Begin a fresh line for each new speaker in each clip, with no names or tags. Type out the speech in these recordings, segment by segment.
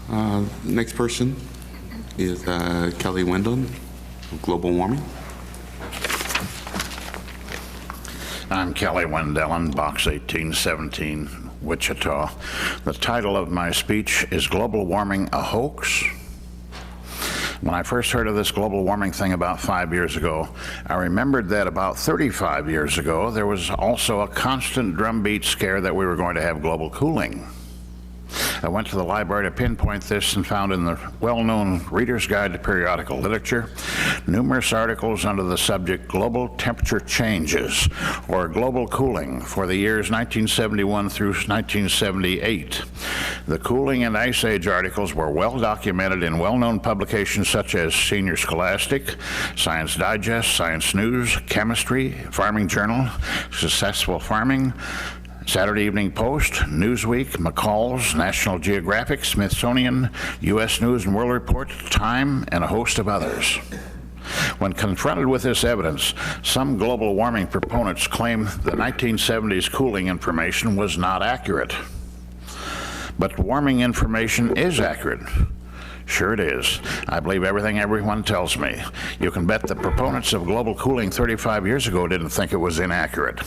Next person is Kelly Wendeln of Global Warming.
I'm Kelly Wendeln, Box 1817, Wichita. The title of my speech is Global Warming a Hoax? When I first heard of this global warming thing about 5 years ago, I remembered that about 35 years ago, there was also a constant drumbeat scare that we were going to have global cooling. I went to the library to pinpoint this and found in the well-known Reader's Guide to Periodical Literature numerous articles under the subject Global Temperature Changes, or Global Cooling, for the years 1971 through 1978. The cooling and ice age articles were well documented in well-known publications such as Senior Scholastic, Science Digest, Science News, Chemistry, Farming Journal, Successful Farming, Saturday Evening Post, Newsweek, McCall's, National Geographic, Smithsonian, U.S. News and World Report, Time, and a host of others. When confronted with this evidence, some global warming proponents claim the 1970s cooling information was not accurate. But warming information is accurate. Sure it is. I believe everything everyone tells me. You can bet the proponents of global cooling 35 years ago didn't think it was inaccurate.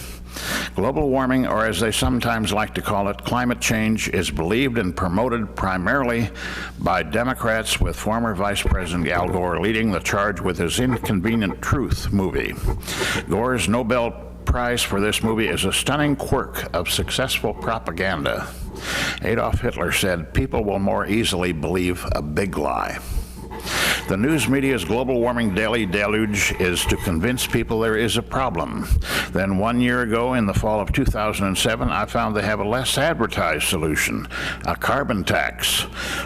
Global warming, or as they sometimes like to call it, climate change, is believed and promoted primarily by Democrats, with former Vice President Al Gore leading the charge with his Inconvenient Truth movie. Gore's Nobel Prize for this movie is a stunning quirk of successful propaganda. Adolf Hitler said, "People will more easily believe a big lie." The news media's global warming daily deluge is to convince people there is a problem. Then 1 year ago, in the fall of 2007, I found they have a less advertised solution, a carbon tax.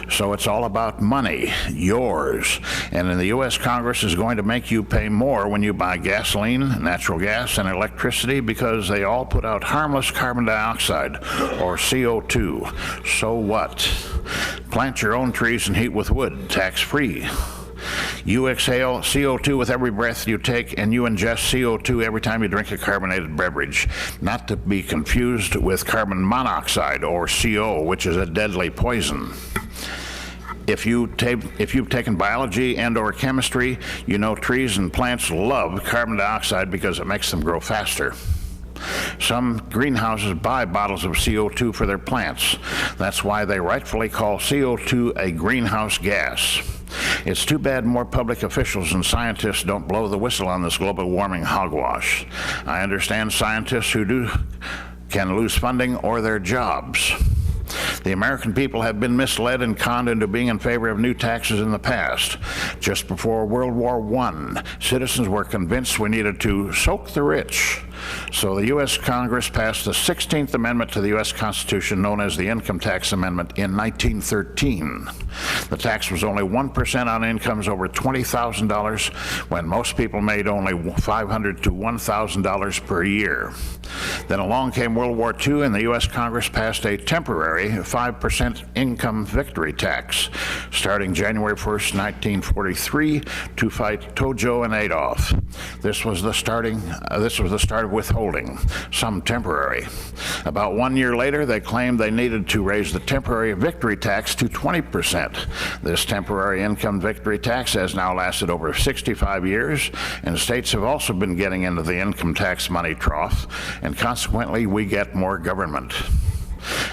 So it's all about money, yours. And in the U.S. Congress is going to make you pay more when you buy gasoline, natural gas, and electricity, because they all put out harmless carbon dioxide, or CO2. So what? Plant your own trees and heat with wood, tax-free. You exhale CO2 with every breath you take, and you ingest CO2 every time you drink a carbonated beverage, not to be confused with carbon monoxide, or CO, which is a deadly poison. If you've taken biology and or chemistry, you know trees and plants love carbon dioxide because it makes them grow faster. Some greenhouses buy bottles of CO2 for their plants. That's why they rightfully call CO2 a greenhouse gas. It's too bad more public officials and scientists don't blow the whistle on this global warming hogwash. I understand scientists who do can lose funding or their jobs. The American people have been misled and conned into being in favor of new taxes in the past. Just before World War I, citizens were convinced we needed to soak the rich. So the U.S. Congress passed the 16th Amendment to the U.S. Constitution, known as the Income Tax Amendment, in 1913. The tax was only 1% on incomes over $20,000, when most people made only $500 to $1,000 per year. Then along came World War II, and the U.S. Congress passed a temporary 5% income victory tax, starting January 1st, 1943, to fight Tojo and Adolf. This was the start of withholding, some temporary. About 1 year later, they claimed they needed to raise the temporary victory tax to 20%. This temporary income victory tax has now lasted over 65 years, and states have also been getting into the income tax money trough, and consequently, we get more government.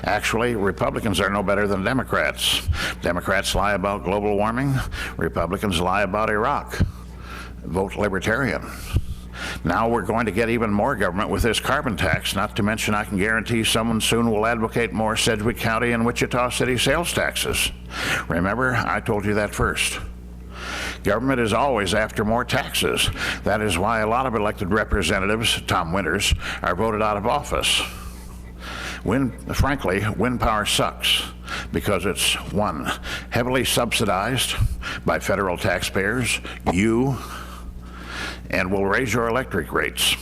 Actually, Republicans are no better than Democrats. Democrats lie about global warming. Republicans lie about Iraq. Vote Libertarian. Now we're going to get even more government with this carbon tax, not to mention I can guarantee someone soon will advocate more Sedgwick County and Wichita City sales taxes. Remember, I told you that first. Government is always after more taxes. That is why a lot of elected representatives, Tom Winters, are voted out of office. Frankly, wind power sucks because it's, one, heavily subsidized by federal taxpayers, you, and will raise your electric rates.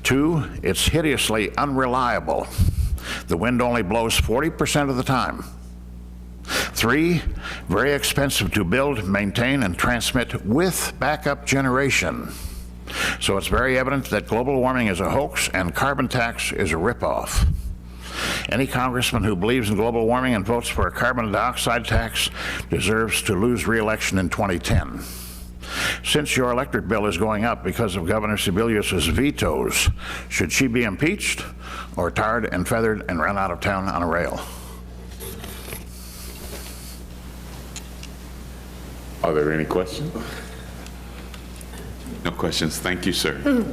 Two, it's hideously unreliable. The wind only blows 40% of the time. Three, very expensive to build, maintain, and transmit with backup generation. So it's very evident that global warming is a hoax and carbon tax is a ripoff. Any congressman who believes in global warming and votes for a carbon dioxide tax deserves to lose re-election in 2010. Since your electric bill is going up because of Governor Sebelius's vetoes, should she be impeached or tarred and feathered and run out of town on a rail?
Are there any questions? No questions. Thank you, sir.